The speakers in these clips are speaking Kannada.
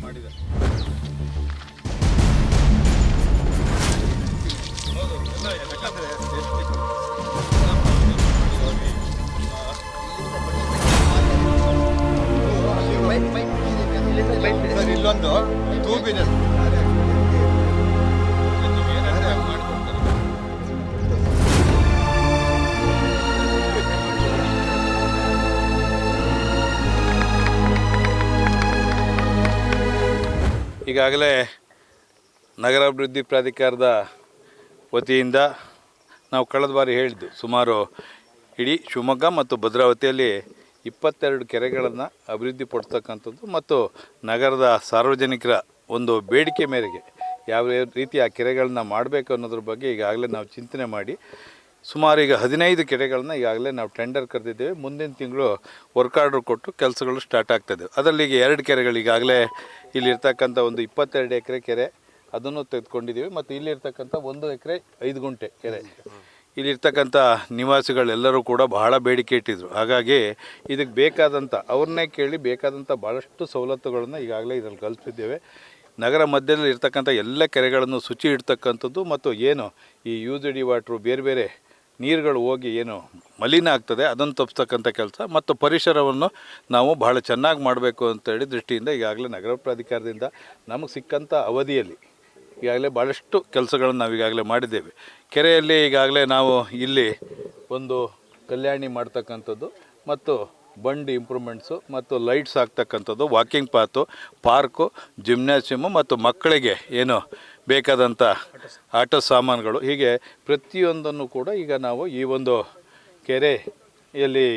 ಮಾಡಿದ್ದಾರೆ. ಇಲ್ಲೊಂದು ಟ್ಯೂಬ್ ಇದೆ. ಈಗಾಗಲೇ ನಗರಾಭಿವೃದ್ಧಿ ಪ್ರಾಧಿಕಾರದ ವತಿಯಿಂದ ನಾವು ಕಳೆದ ಬಾರಿ ಹೇಳಿದ್ದು, ಸುಮಾರು ಇಡೀ ಶಿವಮೊಗ್ಗ ಮತ್ತು ಭದ್ರಾವತಿಯಲ್ಲಿ 22 ಕೆರೆಗಳನ್ನು ಅಭಿವೃದ್ಧಿಪಡಿಸ್ತಕ್ಕಂಥದ್ದು ಮತ್ತು ನಗರದ ಸಾರ್ವಜನಿಕರ ಒಂದು ಬೇಡಿಕೆ ಮೇರೆಗೆ ಯಾವ ರೀತಿ ಆ ಕೆರೆಗಳನ್ನ ಮಾಡಬೇಕು ಅನ್ನೋದ್ರ ಬಗ್ಗೆ ಈಗಾಗಲೇ ನಾವು ಚಿಂತನೆ ಮಾಡಿ ಸುಮಾರು ಈಗ 15 ಕೆರೆಗಳನ್ನ ಈಗಾಗಲೇ ನಾವು ಟೆಂಡರ್ ಕರೆದಿದ್ದೇವೆ. ಮುಂದಿನ ತಿಂಗಳು ವರ್ಕ್ ಆರ್ಡ್ರ್ ಕೊಟ್ಟು ಕೆಲಸಗಳು ಸ್ಟಾರ್ಟ್ ಆಗ್ತಾಯಿದೆ. ಅದರಲ್ಲಿ ಈಗ 2 ಕೆರೆಗಳು ಈಗಾಗಲೇ ಇಲ್ಲಿರ್ತಕ್ಕಂಥ ಒಂದು 22 ಎಕರೆ ಕೆರೆ ಅದನ್ನು ತೆಗೆದುಕೊಂಡಿದ್ದೀವಿ ಮತ್ತು ಇಲ್ಲಿರ್ತಕ್ಕಂಥ 1 ಎಕರೆ 5 ಗುಂಟೆ ಕೆರೆ ಇಲ್ಲಿರ್ತಕ್ಕಂಥ ನಿವಾಸಿಗಳೆಲ್ಲರೂ ಕೂಡ ಬಹಳ ಬೇಡಿಕೆ ಇಟ್ಟಿದ್ರು. ಹಾಗಾಗಿ ಇದಕ್ಕೆ ಬೇಕಾದಂಥ ಅವ್ರನ್ನೇ ಕೇಳಿ ಬೇಕಾದಂಥ ಭಾಳಷ್ಟು ಸವಲತ್ತುಗಳನ್ನು ಈಗಾಗಲೇ ಇದರಲ್ಲಿ ಕಲ್ಪಿಸಿದ್ದೇವೆ. ನಗರ ಮಧ್ಯದಲ್ಲಿ ಇರ್ತಕ್ಕಂಥ ಎಲ್ಲ ಕೆರೆಗಳನ್ನು ಶುಚಿ ಇಡ್ತಕ್ಕಂಥದ್ದು ಮತ್ತು ಏನು ಈ ಯೂಸ್ ಡಿ ವಾಟ್ರು ಬೇರೆ ಬೇರೆ ನೀರುಗಳು ಹೋಗಿ ಏನು ಮಲಿನ ಆಗ್ತದೆ ಅದನ್ನು ತಪ್ಪಿಸ್ತಕ್ಕಂಥ ಕೆಲಸ ಮತ್ತು ಪರಿಸರವನ್ನು ನಾವು ಬಹಳ ಚೆನ್ನಾಗಿ ಮಾಡಬೇಕು ಅಂತೇಳಿ ದೃಷ್ಟಿಯಿಂದ ಈಗಾಗಲೇ ನಗರ ಪ್ರಾಧಿಕಾರದಿಂದ ನಮಗೆ ಸಿಕ್ಕಂಥ ಅವಧಿಯಲ್ಲಿ ಈಗಾಗಲೇ ಭಾಳಷ್ಟು ಕೆಲಸಗಳನ್ನು ನಾವು ಈಗಾಗಲೇ ಮಾಡಿದ್ದೇವೆ. ಕೆರೆಯಲ್ಲಿ ಈಗಾಗಲೇ ನಾವು ಇಲ್ಲಿ ಒಂದು ಕಲ್ಯಾಣಿ ಮಾಡ್ತಕ್ಕಂಥದ್ದು ಮತ್ತು ಬಂಡ್ ಇಂಪ್ರೂವ್ಮೆಂಟ್ಸು ಮತ್ತು ಲೈಟ್ಸ್ ಹಾಕ್ತಕ್ಕಂಥದ್ದು, ವಾಕಿಂಗ್ ಪಾತು, ಪಾರ್ಕು, ಜಿಮ್ನಾಸಿಯಮ್ಮು ಮತ್ತು ಮಕ್ಕಳಿಗೆ ಏನು ಬೇಕಾದಂಥ ಆಟ ಸಾಮಾನುಗಳು, ಹೀಗೆ ಪ್ರತಿಯೊಂದನ್ನು ಕೂಡ ಈಗ ನಾವು ಈ ಒಂದು ಕೆರೆಯಲ್ಲಿ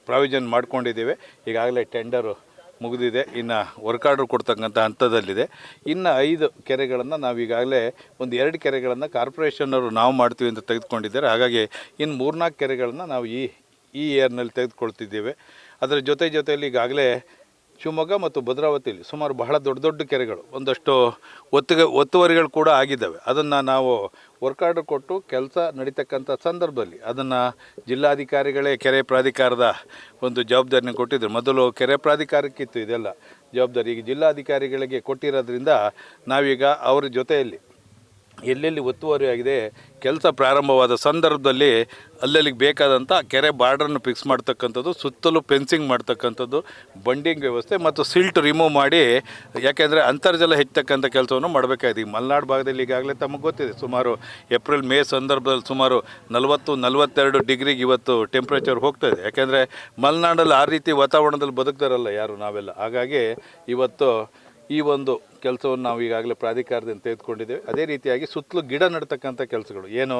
ಪ್ರಾವಿಷನ್ ಮಾಡ್ಕೊಂಡಿದ್ದೇವೆ. ಈಗಾಗಲೇ ಟೆಂಡರು ಮುಗಿದಿದೆ, ಇನ್ನು ವರ್ಕ್ ಆರ್ಡ್ರ್ ಕೊಡ್ತಕ್ಕಂಥ ಹಂತದಲ್ಲಿದೆ. ಇನ್ನು 5 ಕೆರೆಗಳನ್ನು ನಾವು ಈಗಾಗಲೇ ಒಂದು 2 ಕೆರೆಗಳನ್ನು ಕಾರ್ಪೊರೇಷನ್ನವರು ನಾವು ಮಾಡ್ತೀವಿ ಅಂತ ತೆಗೆದುಕೊಂಡಿದ್ದಾರೆ. ಹಾಗಾಗಿ ಇನ್ನು 3-4 ಕೆರೆಗಳನ್ನು ನಾವು ಈ ಇಯರ್ನಲ್ಲಿ ತೆಗೆದುಕೊಳ್ತಿದ್ದೇವೆ. ಅದರ ಜೊತೆಯಲ್ಲಿ ಈಗಾಗಲೇ ಶಿವಮೊಗ್ಗ ಮತ್ತು ಭದ್ರಾವತಿಯಲ್ಲಿ ಸುಮಾರು ಬಹಳ ದೊಡ್ಡ ಕೆರೆಗಳು ಒಂದಷ್ಟು ಒತ್ತುವರಿಗಳು ಕೂಡ ಆಗಿದ್ದಾವೆ. ಅದನ್ನು ನಾವು ವರ್ಕ್ ಆರ್ಡ್ರ್ ಕೊಟ್ಟು ಕೆಲಸ ನಡೀತಕ್ಕಂಥ ಸಂದರ್ಭದಲ್ಲಿ ಅದನ್ನು ಜಿಲ್ಲಾಧಿಕಾರಿಗಳೇ ಕೆರೆ ಪ್ರಾಧಿಕಾರದ ಒಂದು ಜವಾಬ್ದಾರಿನ ಕೊಟ್ಟಿದ್ದರು. ಮೊದಲು ಕೆರೆ ಪ್ರಾಧಿಕಾರಕ್ಕಿತ್ತು ಇದೆಲ್ಲ ಜವಾಬ್ದಾರಿ, ಈಗ ಜಿಲ್ಲಾಧಿಕಾರಿಗಳಿಗೆ ಕೊಟ್ಟಿರೋದ್ರಿಂದ ನಾವೀಗ ಅವರ ಜೊತೆಯಲ್ಲಿ ಎಲ್ಲೆಲ್ಲಿ ಒತ್ತುವರಿ ಆಗಿದೆ ಕೆಲಸ ಪ್ರಾರಂಭವಾದ ಸಂದರ್ಭದಲ್ಲಿ ಅಲ್ಲಲ್ಲಿಗೆ ಬೇಕಾದಂಥ ಕೆರೆ ಬಾರ್ಡ್ರನ್ನು ಫಿಕ್ಸ್ ಮಾಡ್ತಕ್ಕಂಥದ್ದು, ಸುತ್ತಲೂ ಫೆನ್ಸಿಂಗ್ ಮಾಡ್ತಕ್ಕಂಥದ್ದು, ಬಂಡಿಂಗ್ ವ್ಯವಸ್ಥೆ ಮತ್ತು ಸಿಲ್ಟ್ ರಿಮೂವ್ ಮಾಡಿ, ಯಾಕೆಂದರೆ ಅಂತರ್ಜಲ ಹೆಚ್ಚತಕ್ಕಂಥ ಕೆಲಸವನ್ನು ಮಾಡಬೇಕಾಗಿದೆ. ಈ ಮಲೆನಾಡು ಭಾಗದಲ್ಲಿ ಈಗಾಗಲೇ ತಮಗೆ ಗೊತ್ತಿದೆ, ಸುಮಾರು ಏಪ್ರಿಲ್ ಮೇ ಸಂದರ್ಭದಲ್ಲಿ ಸುಮಾರು 40-42 ಡಿಗ್ರಿಗೆ ಇವತ್ತು ಟೆಂಪ್ರೇಚರ್ ಹೋಗ್ತಾಯಿದೆ. ಯಾಕೆಂದರೆ ಮಲೆನಾಡಲ್ಲಿ ಆ ರೀತಿ ವಾತಾವರಣದಲ್ಲಿ ಬದುಕ್ತಾರಲ್ಲ ಯಾರು ನಾವೆಲ್ಲ. ಹಾಗಾಗಿ ಇವತ್ತು ಈ ಒಂದು ಕೆಲಸವನ್ನು ನಾವು ಈಗಾಗಲೇ ಪ್ರಾಧಿಕಾರದಿಂದ ತೆಗೆದುಕೊಂಡಿದ್ದೇವೆ. ಅದೇ ರೀತಿಯಾಗಿ ಸುತ್ತಲೂ ಗಿಡ ನೆಡ್ತಕ್ಕಂಥ ಕೆಲಸಗಳು, ಏನು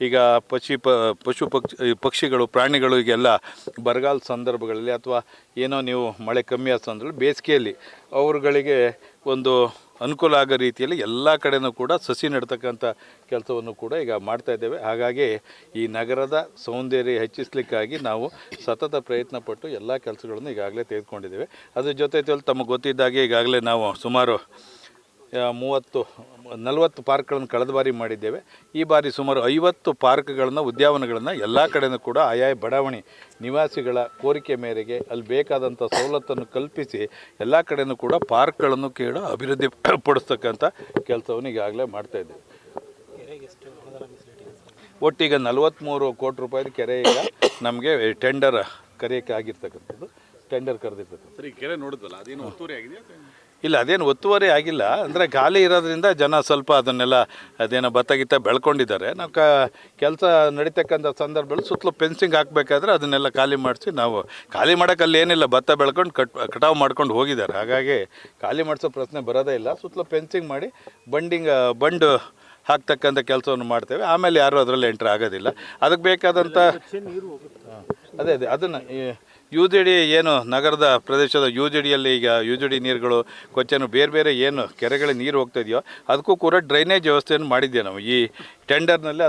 ಈಗ ಪಶು ಪಕ್ಷಿಗಳು ಪ್ರಾಣಿಗಳು ಈಗೆಲ್ಲ ಬರಗಾಲ ಸಂದರ್ಭಗಳಲ್ಲಿ ಅಥವಾ ಏನೋ ನೀವು ಮಳೆ ಕಮ್ಮಿ ಆದ ಸಂದರ್ಭದಲ್ಲಿ ಬೇಸಿಗೆಯಲ್ಲಿ ಅವರುಗಳಿಗೆ ಒಂದು ಅನುಕೂಲ ಆಗೋ ರೀತಿಯಲ್ಲಿ ಎಲ್ಲ ಕಡೆಯೂ ಕೂಡ ಸಸಿ ನೆಡ್ತಕ್ಕಂಥ ಕೆಲಸವನ್ನು ಕೂಡ ಈಗ ಮಾಡ್ತಾಯಿದ್ದೇವೆ. ಹಾಗಾಗಿ ಈ ನಗರದ ಸೌಂದರ್ಯ ಹೆಚ್ಚಿಸಲಿಕ್ಕಾಗಿ ನಾವು ಸತತ ಪ್ರಯತ್ನ ಪಟ್ಟು ಎಲ್ಲ ಕೆಲಸಗಳನ್ನು ಈಗಾಗಲೇ ತೆಗೆದುಕೊಂಡಿದ್ದೇವೆ. ಅದ್ರ ಜೊತೆಯಲ್ಲಿ ತಮಗೆ ಗೊತ್ತಿದ್ದಾಗೆ ಈಗಾಗಲೇ ನಾವು ಸುಮಾರು 30-40 ಪಾರ್ಕ್ಗಳನ್ನು ಕಳೆದ ಬಾರಿ ಮಾಡಿದ್ದೇವೆ. ಈ ಬಾರಿ ಸುಮಾರು 50 ಪಾರ್ಕ್ಗಳನ್ನು, ಉದ್ಯಾನವನಗಳನ್ನು ಎಲ್ಲ ಕಡೆಯೂ ಕೂಡ ಆಯಾ ಬಡಾವಣೆ ನಿವಾಸಿಗಳ ಕೋರಿಕೆ ಮೇರೆಗೆ ಅಲ್ಲಿ ಬೇಕಾದಂಥ ಸವಲತ್ತನ್ನು ಕಲ್ಪಿಸಿ ಎಲ್ಲ ಕಡೆಯೂ ಕೂಡ ಪಾರ್ಕ್ಗಳನ್ನು ಕೂಡ ಅಭಿವೃದ್ಧಿ ಪಡಿಸ್ತಕ್ಕಂಥ ಕೆಲಸವನ್ನು ಈಗಾಗಲೇ ಮಾಡ್ತಾಯಿದ್ದೇವೆ. ಒಟ್ಟಿಗೆ 43 ಕೋಟಿ ರೂಪಾಯಿದ ಕೆರೆ ಈಗ ನಮಗೆ ಟೆಂಡರ್ ಕರೆಯೋಕ್ಕೆ ಆಗಿರ್ತಕ್ಕಂಥದ್ದು, ಟೆಂಡರ್ ಕರೆದಿರ್ತಕ್ಕಂಥದ್ದು. ಸರಿ, ಕೆರೆ ನೋಡಿದ್ವಲ್ಲ, ಅದೇನು ಒತ್ತುವರಿ ಆಗಿದೆ? ಇಲ್ಲ, ಅದೇನು ಒತ್ತುವರಿ ಆಗಿಲ್ಲ. ಅಂದರೆ ಖಾಲಿ ಇರೋದ್ರಿಂದ ಜನ ಸ್ವಲ್ಪ ಅದನ್ನೆಲ್ಲ ಅದೇನೋ ಭತ್ತ ಬೆಳ್ಕೊಂಡಿದ್ದಾರೆ. ನಾವು ಕೆಲಸ ನಡೀತಕ್ಕಂಥ ಸಂದರ್ಭದಲ್ಲಿ ಸುತ್ತಲೂ ಫೆನ್ಸಿಂಗ್ ಹಾಕಬೇಕಾದ್ರೆ ಅದನ್ನೆಲ್ಲ ಖಾಲಿ ಮಾಡಿಸಿ, ನಾವು ಖಾಲಿ ಮಾಡೋಕ್ಕೆ ಅಲ್ಲಿ ಏನಿಲ್ಲ, ಭತ್ತ ಬೆಳ್ಕೊಂಡು ಕಟಾವು ಮಾಡ್ಕೊಂಡು ಹೋಗಿದ್ದಾರೆ. ಹಾಗಾಗಿ ಖಾಲಿ ಮಾಡಿಸೋ ಪ್ರಶ್ನೆ ಬರೋದೇ ಇಲ್ಲ. ಸುತ್ತಲೂ ಫೆನ್ಸಿಂಗ್ ಮಾಡಿ ಬಂಡು ಹಾಕ್ತಕ್ಕಂಥ ಕೆಲಸವನ್ನು ಮಾಡ್ತೇವೆ. ಆಮೇಲೆ ಯಾರೂ ಅದರಲ್ಲಿ ಎಂಟ್ರ್ ಆಗೋದಿಲ್ಲ. ಅದಕ್ಕೆ ಬೇಕಾದಂಥ ಅದನ್ನು ಯು ಜಿ ಡಿ ಏನು ನಗರದ ಪ್ರದೇಶದ ಯು ಜಿ ಡಿಯಲ್ಲಿ ಈಗ ಯು ಜಿ ಡಿ ನೀರುಗಳು, ಕೊಚ್ಚನು, ಬೇರೆ ಏನು ಕೆರೆಗಳಿಗೆ ನೀರು ಹೋಗ್ತಾ ಇದೆಯೋ ಅದಕ್ಕೂ ಕೂಡ ಡ್ರೈನೇಜ್ ವ್ಯವಸ್ಥೆಯನ್ನು ಮಾಡಿದ್ದೇವೆ ನಾವು ಈ ಟೆಂಡರ್ನಲ್ಲಿ.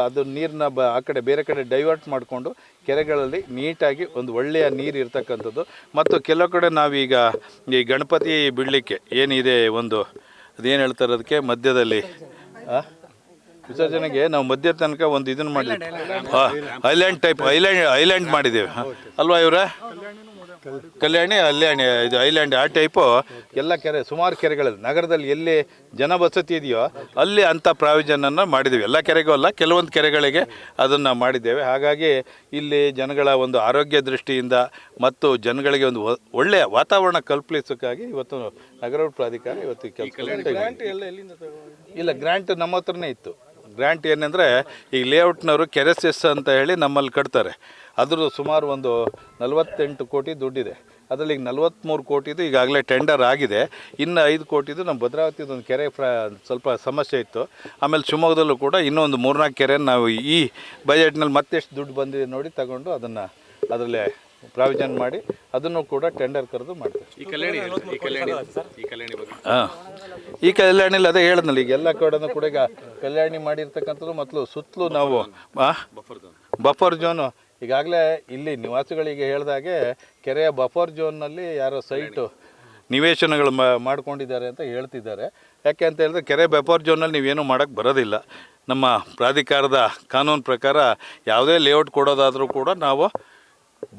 ಅದು ನೀರನ್ನ ಆ ಕಡೆ ಬೇರೆ ಕಡೆ ಡೈವರ್ಟ್ ಮಾಡಿಕೊಂಡು ಕೆರೆಗಳಲ್ಲಿ ನೀಟಾಗಿ ಒಂದು ಒಳ್ಳೆಯ ನೀರು ಇರ್ತಕ್ಕಂಥದ್ದು. ಮತ್ತು ಕೆಲವು ಕಡೆ ನಾವೀಗ ಈ ಗಣಪತಿ ಬಿಡಲಿಕ್ಕೆ ಏನಿದೆ ಒಂದು ಅದೇನು ಹೇಳ್ತಾರೆ ಅದಕ್ಕೆ ಮಧ್ಯದಲ್ಲಿ ವಿಸರ್ಜನೆಗೆ ನಾವು ಮಧ್ಯ ತನಕ ಒಂದು ಇದನ್ನು ಮಾಡಿದ್ವಿ, ಐಲ್ಯಾಂಡ್ ಮಾಡಿದ್ದೇವೆ ಅಲ್ವಾ ಇವರೇ? ಕಲ್ಯಾಣಿ ಇದು ಐಲ್ಯಾಂಡ್ ಆ ಟೈಪು ಎಲ್ಲ ಕೆರೆ ಸುಮಾರು ಕೆರೆಗಳಿದೆ ನಗರದಲ್ಲಿ ಎಲ್ಲಿ ಜನವಸತಿ ಇದೆಯೋ ಅಲ್ಲಿ ಅಂಥ ಪ್ರಾವಿಷನನ್ನು ಮಾಡಿದ್ದೀವಿ. ಎಲ್ಲ ಕೆರೆಗೂ ಅಲ್ಲ, ಕೆಲವೊಂದು ಕೆರೆಗಳಿಗೆ ಅದನ್ನು ಮಾಡಿದ್ದೇವೆ. ಹಾಗಾಗಿ ಇಲ್ಲಿ ಜನಗಳ ಒಂದು ಆರೋಗ್ಯ ದೃಷ್ಟಿಯಿಂದ ಮತ್ತು ಜನಗಳಿಗೆ ಒಂದು ಒಳ್ಳೆಯ ವಾತಾವರಣ ಕಲ್ಪಿಸೋಕ್ಕಾಗಿ ಇವತ್ತು ನಗರಾಭಿವೃದ್ಧಿ ಪ್ರಾಧಿಕಾರ ಇವತ್ತು ಇಲ್ಲ ಗ್ರ್ಯಾಂಟ್ ನಮ್ಮ ಹತ್ರನೇ ಇತ್ತು. ಗ್ರ್ಯಾಂಟ್ ಏನಂದರೆ ಈಗ ಲೇಔಟ್ನವರು ಕೆರೆ ಸೆಸ್ ಅಂತ ಹೇಳಿ ನಮ್ಮಲ್ಲಿ ಕಟ್ತಾರೆ. ಅದ್ರದ್ದು ಸುಮಾರು ಒಂದು 48 ಕೋಟಿ ದುಡ್ಡಿದೆ. ಅದರಲ್ಲಿ ಈಗ 43 ಕೋಟಿದು ಈಗಾಗಲೇ ಟೆಂಡರ್ ಆಗಿದೆ. ಇನ್ನು 5 ಕೋಟಿದು ನಮ್ಮ ಭದ್ರಾವತಿದೊಂದು ಕೆರೆ ಸ್ವಲ್ಪ ಸಮಸ್ಯೆ ಇತ್ತು. ಆಮೇಲೆ ಶಿವಮೊಗ್ಗದಲ್ಲೂ ಕೂಡ ಇನ್ನೊಂದು 3-4 ಕೆರೆ ನಾವು ಈ ಬಜೆಟ್ನಲ್ಲಿ ಮತ್ತೆಷ್ಟು ದುಡ್ಡು ಬಂದಿದೆ ನೋಡಿ ತಗೊಂಡು ಅದನ್ನು ಅದರಲ್ಲೇ ಪ್ರಾವಿಷನ್ ಮಾಡಿ ಅದನ್ನು ಕೂಡ ಟೆಂಡರ್ ಕರೆದು ಮಾಡ್ತಾರೆ. ಹಾಂ, ಈ ಕಲ್ಯಾಣಿಲಿ ಅದೇ ಹೇಳಿದ್ನಲ್ಲ, ಈಗ ಎಲ್ಲ ಕಡೆನೂ ಕೂಡ ಈಗ ಕಲ್ಯಾಣಿ ಮಾಡಿರ್ತಕ್ಕಂಥದ್ದು ಮತ್ತು ಸುತ್ತಲೂ ನಾವು ಬಫರ್ ಝೋನು ಈಗಾಗಲೇ ಇಲ್ಲಿ ನಿವಾಸಿಗಳಿಗೆ ಹೇಳಿದಾಗೆ ಕೆರೆಯ ಬಫರ್ ಝೋನ್ನಲ್ಲಿ ಯಾರೋ ಸೈಟು ನಿವೇಶನಗಳು ಮಾಡ್ಕೊಂಡಿದ್ದಾರೆ ಅಂತ ಹೇಳ್ತಿದ್ದಾರೆ. ಯಾಕೆ ಅಂತ ಹೇಳಿದ್ರೆ ಕೆರೆ ಬಫರ್ ಝೋನಲ್ಲಿ ನೀವೇನು ಮಾಡೋಕ್ಕೆ ಬರೋದಿಲ್ಲ. ನಮ್ಮ ಪ್ರಾಧಿಕಾರದ ಕಾನೂನು ಪ್ರಕಾರ ಯಾವುದೇ ಲೇಔಟ್ ಕೊಡೋದಾದರೂ ಕೂಡ ನಾವು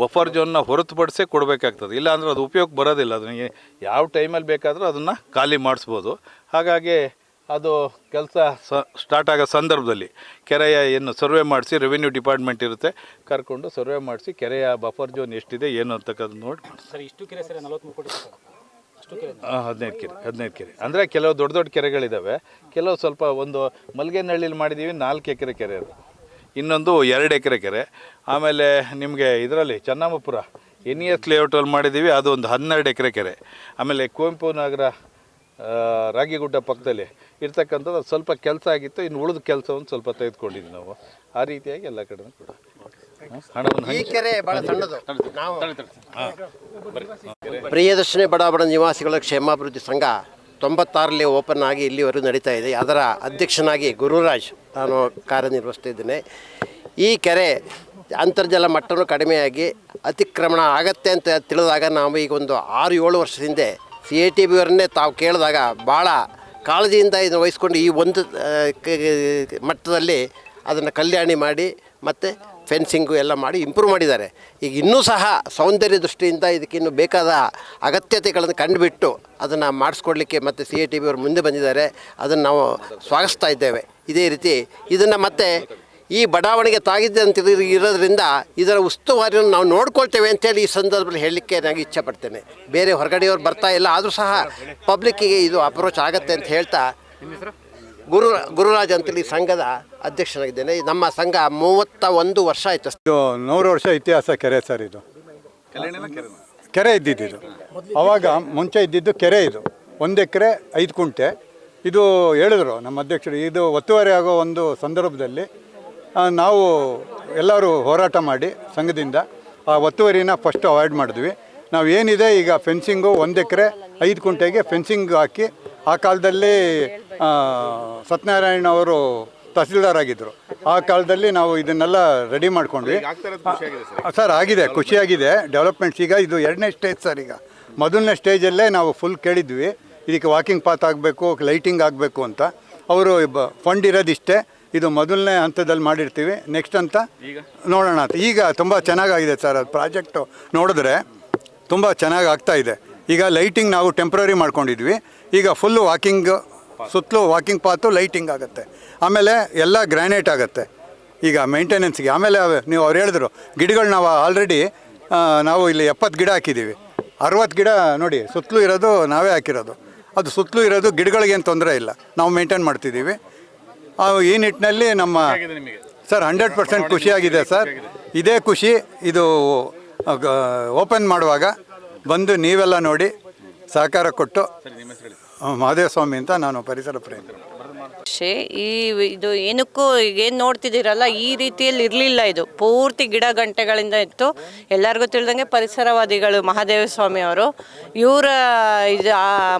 ಬಫರ್ ಝೋನ್ನ ಹೊರತುಪಡಿಸೇ ಕೊಡಬೇಕಾಗ್ತದೆ. ಇಲ್ಲಾಂದ್ರೆ ಅದು ಉಪಯೋಗಕ್ಕೆ ಬರೋದಿಲ್ಲ. ಅದನ್ನ ಯಾವ ಟೈಮಲ್ಲಿ ಬೇಕಾದರೂ ಅದನ್ನು ಖಾಲಿ ಮಾಡಿಸ್ಬೋದು. ಹಾಗಾಗಿ ಅದು ಕೆಲಸ ಸ್ಟಾರ್ಟ್ ಆಗೋ ಸಂದರ್ಭದಲ್ಲಿ ಕೆರೆಯ ಏನು ಸರ್ವೆ ಮಾಡಿಸಿ ರೆವಿನ್ಯೂ ಡಿಪಾರ್ಟ್ಮೆಂಟ್ ಇರುತ್ತೆ, ಕರ್ಕೊಂಡು ಸರ್ವೆ ಮಾಡಿಸಿ ಕೆರೆಯ ಬಫರ್ ಝೋನ್ ಎಷ್ಟಿದೆ ಏನು ಅಂತಕ್ಕದ್ದು ನೋಡಿ ಸರ್. ಇಷ್ಟು ಕೆರೆ ಸರ್ 43 ಕೋಟಿ ಅಷ್ಟು ಕೆರೆ 15 ಕೆರೆ ಅಂದರೆ ಕೆಲವು ದೊಡ್ಡ ದೊಡ್ಡ ಕೆರೆಗಳಿದ್ದಾವೆ. ಕೆಲವು ಸ್ವಲ್ಪ ಒಂದು ಮಲ್ಗೆನಹಳ್ಳಿಲಿ ಮಾಡಿದ್ದೀವಿ 4 ಎಕರೆ ಕೆರೆ, ಅದು ಇನ್ನೊಂದು 2 ಎಕರೆ ಕೆರೆ. ಆಮೇಲೆ ನಿಮಗೆ ಇದರಲ್ಲಿ ಚನ್ನಮ್ಮಪುರ NES ಲೇಔಟಲ್ಲಿ ಮಾಡಿದ್ದೀವಿ, ಅದು ಒಂದು 12 ಎಕರೆ ಕೆರೆ. ಆಮೇಲೆ ಕುವೆಂಪು ನಗರ ರಾಗಿಗುಡ್ಡ ಪಕ್ಕದಲ್ಲಿ ಇರ್ತಕ್ಕಂಥದ್ದು ಸ್ವಲ್ಪ ಕೆಲಸ ಆಗಿತ್ತು. ಇನ್ನು ಉಳಿದ ಕೆಲಸವನ್ನು ಸ್ವಲ್ಪ ತೆಗೆದುಕೊಂಡಿದ್ವಿ ನಾವು. ಆ ರೀತಿಯಾಗಿ ಎಲ್ಲ ಕಡೆ ಕೂಡ ಹಣವನ್ನು ಈ ಕೆರೆ ಭಾಳ ಸಣ್ಣದು. ನಾವು ಪ್ರಿಯದರ್ಶಿನಿ ಬಡಾಬಡ ನಿವಾಸಿಗಳ ಕ್ಷೇಮಾಭಿವೃದ್ಧಿ ಸಂಘ 96ರಲ್ಲಿ ಓಪನ್ ಆಗಿ ಇಲ್ಲಿವರೆಗೂ ನಡೀತಾ ಇದೆ. ಅದರ ಅಧ್ಯಕ್ಷನಾಗಿ ಗುರುರಾಜ್ ನಾನು ಕಾರ್ಯನಿರ್ವಹಿಸ್ತಿದ್ದೇನೆ. ಈ ಕೆರೆ ಅಂತರ್ಜಲ ಮಟ್ಟನೂ ಕಡಿಮೆಯಾಗಿ ಅತಿಕ್ರಮಣ ಆಗತ್ತೆ ಅಂತ ತಿಳಿದಾಗ ನಾವು ಈಗ ಒಂದು 6-7 ವರ್ಷದ ಹಿಂದೆ CITB ಅವರನ್ನೇ ತಾವು ಕೇಳಿದಾಗ ಭಾಳ ಕಾಳಜಿಯಿಂದ ಇದನ್ನು ವಹಿಸ್ಕೊಂಡು ಈ ಒಂದು ಮಟ್ಟದಲ್ಲಿ ಅದನ್ನು ಕಲ್ಯಾಣಿ ಮಾಡಿ ಮತ್ತು ಫೆನ್ಸಿಂಗು ಎಲ್ಲ ಮಾಡಿ ಇಂಪ್ರೂವ್ ಮಾಡಿದ್ದಾರೆ. ಈಗ ಇನ್ನೂ ಸಹ ಸೌಂದರ್ಯ ದೃಷ್ಟಿಯಿಂದ ಇದಕ್ಕಿನ್ನೂ ಬೇಕಾದ ಅಗತ್ಯತೆಗಳನ್ನು ಕಂಡುಬಿಟ್ಟು ಅದನ್ನು ಮಾಡಿಸ್ಕೊಡ್ಲಿಕ್ಕೆ ಮತ್ತು CITB ಅವರು ಮುಂದೆ ಬಂದಿದ್ದಾರೆ. ಅದನ್ನು ನಾವು ಸ್ವಾಗತಿಸ್ತಾ ಇದ್ದೇವೆ. ಇದೇ ರೀತಿ ಇದನ್ನು ಮತ್ತೆ ಈ ಬಡಾವಣೆಗೆ ತಾಗಿದ್ದೆ ಅಂತ ಇರೋದ್ರಿಂದ ಇದರ ಉಸ್ತುವಾರಿಯನ್ನು ನಾವು ನೋಡ್ಕೊಳ್ತೇವೆ ಅಂತೇಳಿ ಈ ಸಂದರ್ಭದಲ್ಲಿ ಹೇಳಲಿಕ್ಕೆ ನನಗೆ ಇಚ್ಛೆ ಪಡ್ತೇನೆ. ಬೇರೆ ಹೊರಗಡೆಯವರು ಬರ್ತಾ ಇಲ್ಲ, ಆದರೂ ಸಹ ಪಬ್ಲಿಕ್ಕಿಗೆ ಇದು ಅಪ್ರೋಚ್ ಆಗುತ್ತೆ ಅಂತ ಹೇಳ್ತಾ ಗುರುರಾಜ್ ಅಂತೇಳಿ ಸಂಘದ ಅಧ್ಯಕ್ಷನಾಗಿದ್ದೇನೆ. ನಮ್ಮ ಸಂಘ 31 ವರ್ಷ ಆಯಿತು. ಇದು 100 ವರ್ಷ ಇತಿಹಾಸ ಕೆರೆ ಸರ್. ಇದು ಕೆರೆ ಇದ್ದಿದ್ದು ಅವಾಗ ಮುಂಚೆ ಇದ್ದಿದ್ದು ಕೆರೆ. ಇದು 1 ಎಕರೆ 5 ಕುಂಟೆ. ಇದು ಹೇಳಿದ್ರು ನಮ್ಮ ಅಧ್ಯಕ್ಷರು, ಇದು ಒತ್ತುವರಿ ಆಗೋ ಒಂದು ಸಂದರ್ಭದಲ್ಲಿ ನಾವು ಎಲ್ಲರೂ ಹೋರಾಟ ಮಾಡಿ ಸಂಘದಿಂದ ಆ ಒತ್ತುವರಿನ ಫಸ್ಟು ಅವಾಯ್ಡ್ ಮಾಡಿದ್ವಿ. ನಾವು ಏನಿದೆ ಈಗ ಫೆನ್ಸಿಂಗು 1 ಎಕರೆ 5 ಕುಂಟೆಗೆ ಫೆನ್ಸಿಂಗ್ ಹಾಕಿ, ಆ ಕಾಲದಲ್ಲಿ ಸತ್ಯನಾರಾಯಣ ಅವರು ತಹಸೀಲ್ದಾರ್ ಆಗಿದ್ದರು. ಆ ಕಾಲದಲ್ಲಿ ನಾವು ಇದನ್ನೆಲ್ಲ ರೆಡಿ ಮಾಡ್ಕೊಂಡ್ವಿ ಸರ್. ಆಗಿದೆ, ಖುಷಿಯಾಗಿದೆ ಡೆವಲಪ್ಮೆಂಟ್ಸ್. ಈಗ ಇದು 2ನೇ ಸ್ಟೇಜ್ ಸರ್. ಈಗ ಮೊದಲನೇ ಸ್ಟೇಜಲ್ಲೇ ನಾವು ಫುಲ್ ಕೇಳಿದ್ವಿ ಇದಕ್ಕೆ ವಾಕಿಂಗ್ ಪಾತ್ ಆಗಬೇಕು, ಲೈಟಿಂಗ್ ಆಗಬೇಕು ಅಂತ. ಅವರು ಫಂಡ್ ಇರೋದಿಷ್ಟೇ, ಇದು ಮೊದಲನೇ ಹಂತದಲ್ಲಿ ಮಾಡಿರ್ತೀವಿ, ನೆಕ್ಸ್ಟ್ ಅಂತ ನೋಡೋಣ ಅಂತ. ಈಗ ತುಂಬ ಚೆನ್ನಾಗಾಗಿದೆ ಸರ್. ಅದು ಪ್ರಾಜೆಕ್ಟು ನೋಡಿದ್ರೆ ತುಂಬ ಚೆನ್ನಾಗಿ ಆಗ್ತಾಯಿದೆ. ಈಗ ಲೈಟಿಂಗ್ ನಾವು ಟೆಂಪ್ರರಿ ಮಾಡ್ಕೊಂಡಿದ್ವಿ. ಈಗ ಫುಲ್ಲು ವಾಕಿಂಗ್, ಸುತ್ತಲೂ ವಾಕಿಂಗ್ ಪಾತು, ಲೈಟಿಂಗ್ ಆಗುತ್ತೆ. ಆಮೇಲೆ ಎಲ್ಲ ಗ್ರ್ಯಾನೈಟ್ ಆಗುತ್ತೆ ಈಗ ಮೇಂಟೆನೆನ್ಸ್ಗೆ. ಆಮೇಲೆ ನೀವು ಅವ್ರು ಹೇಳಿದ್ರು ಗಿಡಗಳು ನಾವು ಆಲ್ರೆಡಿ ನಾವು ಇಲ್ಲಿ 70 ಗಿಡ ಹಾಕಿದ್ದೀವಿ. 60 ಗಿಡ ನೋಡಿ ಸುತ್ತಲೂ ಇರೋದು ನಾವೇ ಹಾಕಿರೋದು. ಅದು ಸುತ್ತಲೂ ಇರೋದು ಗಿಡಗಳಿಗೇನು ತೊಂದರೆ ಇಲ್ಲ, ನಾವು ಮೇಂಟೈನ್ ಮಾಡ್ತಿದ್ದೀವಿ. ಈ ನಿಟ್ಟಿನಲ್ಲಿ ನಮ್ಮ ಸರ್ 100% ಖುಷಿಯಾಗಿದೆ ಸರ್. ಇದೇ ಖುಷಿ ಇದು ಓಪನ್ ಮಾಡುವಾಗ ಬಂದು ನೀವೆಲ್ಲ ನೋಡಿ ಸಹಕಾರ ಕೊಟ್ಟು. ಮಹಾದೇವ ಸ್ವಾಮಿ ಅಂತ, ನಾನು ಪರಿಸರ ಪ್ರೇಮಿ. ಇದು ಏನಕ್ಕೂ ಏನು ನೋಡ್ತಿದ್ದೀರಲ್ಲ ಈ ರೀತಿಯಲ್ಲಿ ಇರಲಿಲ್ಲ. ಇದು ಪೂರ್ತಿ ಗಿಡ ಗಂಟೆಗಳಿಂದ ಇತ್ತು. ಎಲ್ಲರಿಗೂ ತಿಳಿದಂಗೆ ಪರಿಸರವಾದಿಗಳು ಮಹಾದೇವ ಸ್ವಾಮಿ ಅವರು, ಇವರ ಇದು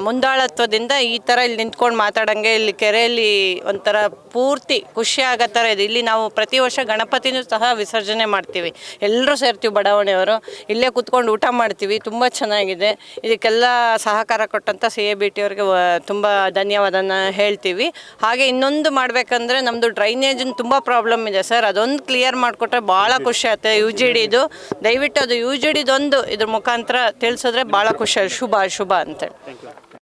ಮುಂದಾಳತ್ವದಿಂದ ಈ ಥರ ಇಲ್ಲಿ ನಿಂತ್ಕೊಂಡು ಮಾತಾಡೋಂಗೆ ಇಲ್ಲಿ ಕೆರೆಯಲ್ಲಿ ಒಂಥರ ಪೂರ್ತಿ ಖುಷಿ ಆಗೋ ಥರ ಇದೆ. ಇಲ್ಲಿ ನಾವು ಪ್ರತಿ ವರ್ಷ ಗಣಪತಿನೂ ಸಹ ವಿಸರ್ಜನೆ ಮಾಡ್ತೀವಿ. ಎಲ್ಲರೂ ಸೇರ್ತೀವಿ ಬಡಾವಣೆಯವರು, ಇಲ್ಲೇ ಕೂತ್ಕೊಂಡು ಊಟ ಮಾಡ್ತೀವಿ. ತುಂಬ ಚೆನ್ನಾಗಿದೆ. ಇದಕ್ಕೆಲ್ಲ ಸಹಕಾರ ಕೊಟ್ಟಂಥ CIBT ಅವ್ರಿಗೆ ತುಂಬ ಧನ್ಯವಾದನ ಹೇಳ್ತೀವಿ. ಹಾಗೆ ಹಾಗೆ ಇನ್ನೊಂದು ಮಾಡಬೇಕಂದ್ರೆ ನಮ್ಮದು ಡ್ರೈನೇಜಿನ ತುಂಬ ಪ್ರಾಬ್ಲಮ್ ಇದೆ ಸರ್, ಅದೊಂದು ಕ್ಲಿಯರ್ ಮಾಡಿಕೊಟ್ರೆ ಭಾಳ ಖುಷಿ ಆಗುತ್ತೆ. ಯು ಜಿ ಡಿದು ದಯವಿಟ್ಟು ಅದು ಯು ಜಿ ಡಿದೊಂದು ಇದ್ರ ಮುಖಾಂತರ ತಿಳಿಸಿದ್ರೆ ಭಾಳ ಖುಷಿ, ಶುಭ ಅಂತೇಳಿ.